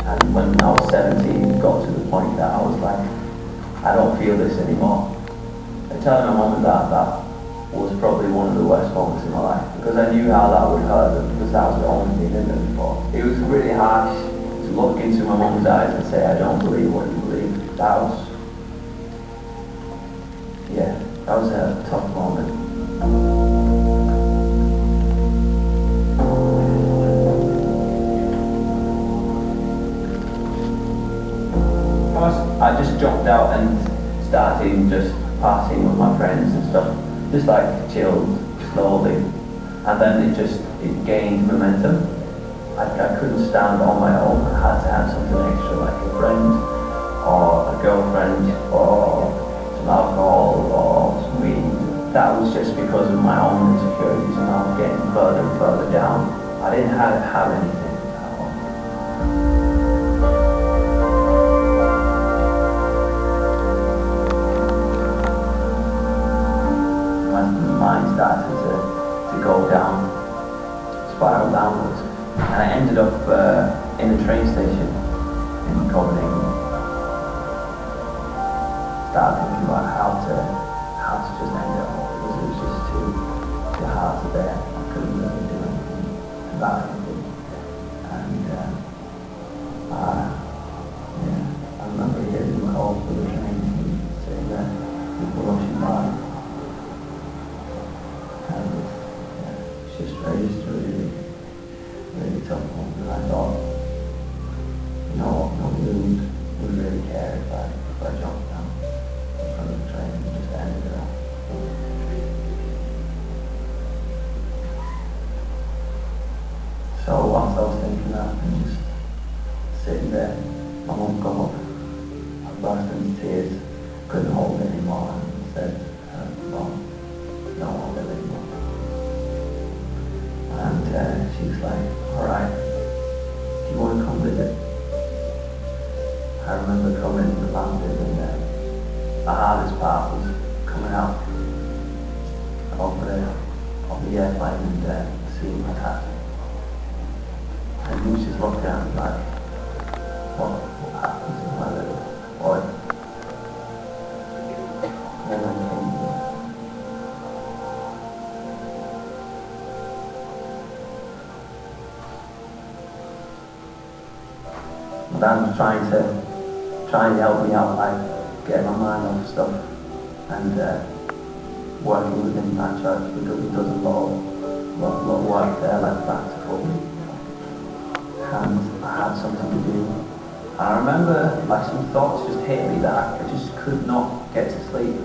And when I was 17, it got to the point that I was like, I don't feel this anymore. And telling my mum and dad that was probably one of the worst moments in my life, because I knew how that would hurt them, because that was the only thing they'd done before. It was really harsh to look into my mum's eyes and say, I don't believe what you believe. That was a tough moment. I just jumped out and started just partying with my friends and stuff, just like chilled slowly, and then it gained momentum. I couldn't stand on my own. I had to have something extra, like a friend or a girlfriend or some alcohol or some weed. That was just because of my own insecurities, and I was getting further and further down. I didn't have anything at all. My mind started to go down, spiral downwards, and I ended up in a train station in Copenhagen. Started thinking about how to just end it all, because it was just too hard to bear. I couldn't really do anything about anything. And I remember hearing the call for the train and saying that people rushing by. And it's just a really tough one. And I thought, nobody would really care if I jumped down in front of the train and just ended it all. So once I was thinking that and just sitting there, my mum come up, I burst into tears, couldn't hold it anymore, and said, Mom, don't hold it anymore. And she was like, alright, do you want to come visit? I remember coming and landed, and the hardest part was coming out of the airplane and seeing my dad. And he was just looking at me like, what happens to my little boy? And then I came to my dad was trying to help me out by getting my mind off stuff and working within that church, because he does a lot of work there, like practical. And I had something to do. And I remember like some thoughts just hit me that I just could not get to sleep.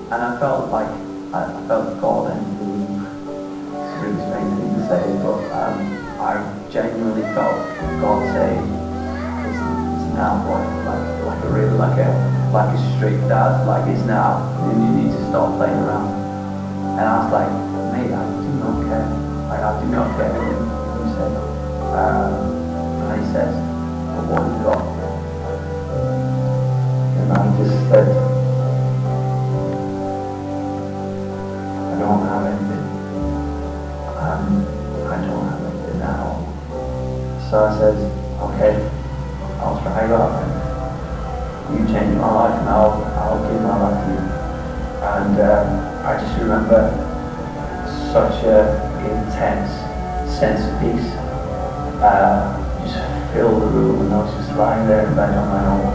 And I felt like I felt God entering. It's a really strange thing to say, but I genuinely felt God say, it's now, boy, like a strict dad, like it's now, and you need to stop playing around. And I was like, mate, I do not care. Like, I do not care what you say. And he says, well, what have you got? And I just said, I don't have anything. I don't have anything now. So I said, okay, I'll try that. You changed my life, and I'll give my life to you. And I just remember such an intense sense of peace. Just filled the room, and I was just lying there in bed on my own.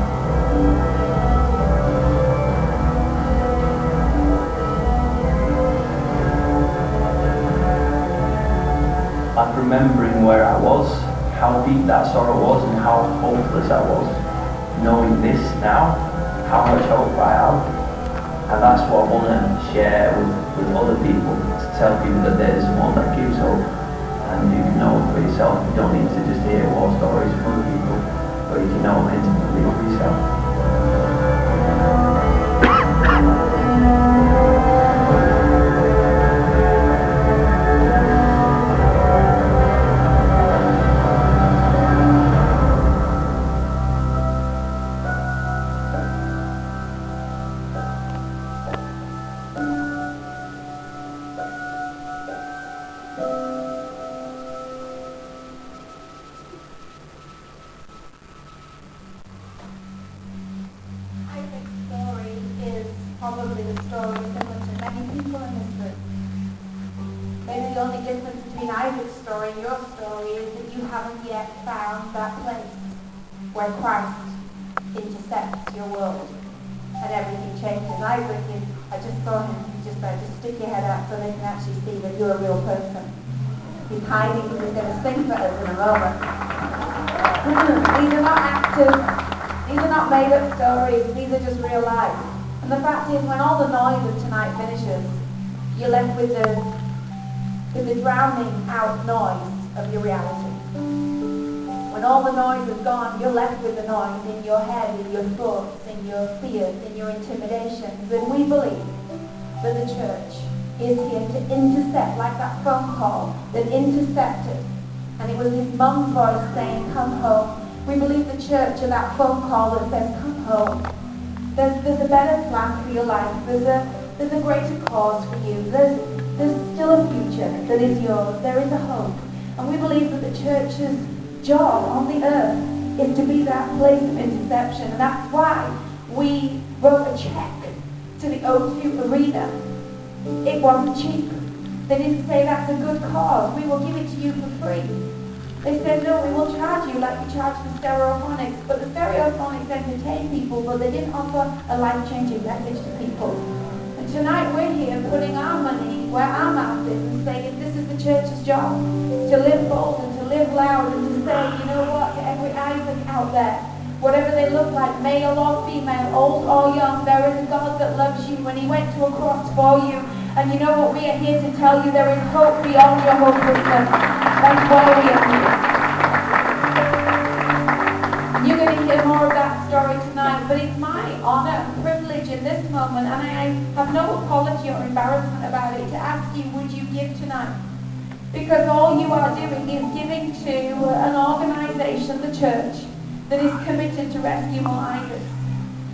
I'm remembering where I was, how deep that sorrow was, and how hopeless I was. Knowing this now, how much hope I have, and that's what I want to share with other people, to tell people that there's one that gives hope, and you can know it for yourself. You don't need to just hear war stories from other people, but you can know them intimately for yourself. story is similar to many people in this room. Maybe the only difference between Isaac's story and your story is that you haven't yet found that place where Christ intersects your world and everything changes. Isaac is, I just saw him, just stick your head out so they can actually see that you're a real person. He's hiding because he's going to sing for us in a moment. These are not actors, these are not made up stories, these are just real life. And the fact is, when all the noise of tonight finishes, you're left with the drowning out noise of your reality. When all the noise is gone, you're left with the noise in your head, in your thoughts, in your fears, in your intimidations. And we believe that the church is here to intercept, like that phone call that intercepted. And it was his mum's voice saying, come home. We believe the church and that phone call that says, come home. There's a better plan for your life. There's a greater cause for you. There's still a future that is yours. There is a hope. And we believe that the church's job on the earth is to be that place of interception. And that's why we wrote a check to the O2 Arena. It wasn't cheap. They didn't say that's a good cause. We will give it to you for free. They said, no, we will charge you like we charge the Stereophonics. But the Stereophonics entertain people, but they didn't offer a life-changing message to people. And tonight we're here putting our money where our mouth is and saying this is the church's job, to live bold and to live loud and to say, you know what, to every Isaac out there, whatever they look like, male or female, old or young, there is a God that loves you and he went to a cross for you. And you know what, we are here to tell you there is hope beyond your hopelessness. That's why we are here. And you're going to hear more of that story tonight, but it's my honor and privilege in this moment, and I have no apology or embarrassment about it, to ask you, would you give tonight? Because all you are doing is giving to an organization, the church, that is committed to rescue more Isaacs.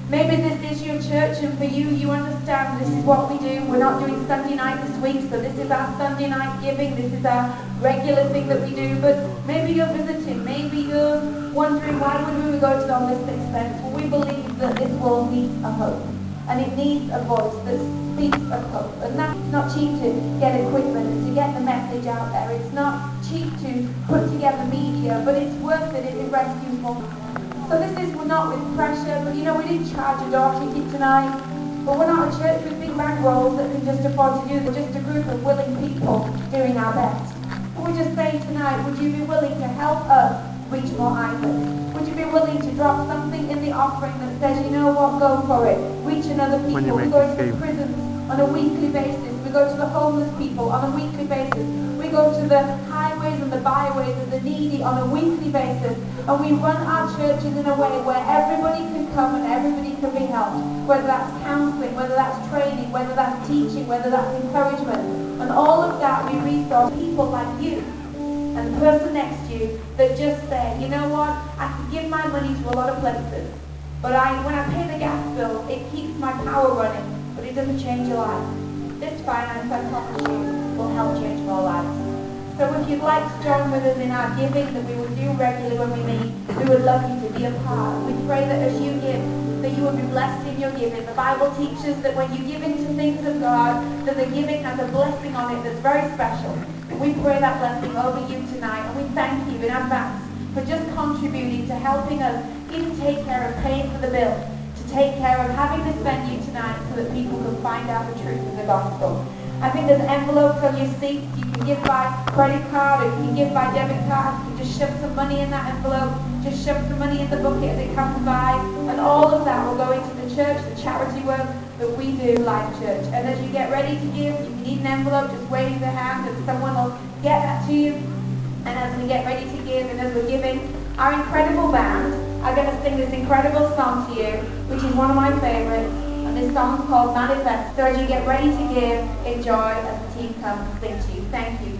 Maybe this is your church, and for you, you understand this is what we do. We're not doing Sunday night this week, so this is our Sunday night giving. This is our regular thing that we do. But maybe you're visiting. Maybe you're wondering, why would we go to all this expense? Well, we believe that this world needs a hope, and it needs a voice that speaks of hope. And that's not cheap to get equipment and to get the message out there. It's not cheap to put together media, but it's worth it if it rescues more. So this is, we're not with pressure, but you know, we didn't charge a door ticket tonight, but we're not a church with big bankrolls that can just afford to do it. We're just a group of willing people doing our best. And we're just saying tonight, would you be willing to help us reach more Isaacs? Would you be willing to drop something in the offering that says, you know what, go for it, reach another people. We go to the prisons on a weekly basis. We go to the homeless people on a weekly basis. We go to the highways and the byways and the needy on a weekly basis. And we run our churches in a way where everybody can come and everybody can be helped. Whether that's counseling, whether that's training, whether that's teaching, whether that's encouragement. And all of that we resource people like you and the person next to you that just say, you know what, I can give my money to a lot of places, but when I pay the gas bill, it keeps my power running, but it doesn't change your life. This finance, I promise you, will help change more lives. So if you'd like to join with us in our giving that we will do regularly when we meet, we would love you to be a part. We pray that as you give, that you will be blessed in your giving. The Bible teaches that when you give into things of God, that the giving has a blessing on it that's very special. We pray that blessing over you tonight, and we thank you in advance for just contributing to helping us even take care of paying for the bill, to take care of having this venue tonight so that people can find out the truth of the gospel. I think there's envelopes on your seats. You can give by credit card, or you can give by debit card. You can just shove some money in that envelope, just shove some money in the bucket as it comes by, and all of that will go into the church, the charity work that we do, Life Church. And as you get ready to give, if you need an envelope, just wave your hand and someone will get that to you. And as we get ready to give, and as we're giving, our incredible band are going to sing this incredible song to you, which is one of my favorites. And this song is called Manifest. So as you get ready to give, enjoy as the team comes and sing to you. Thank you.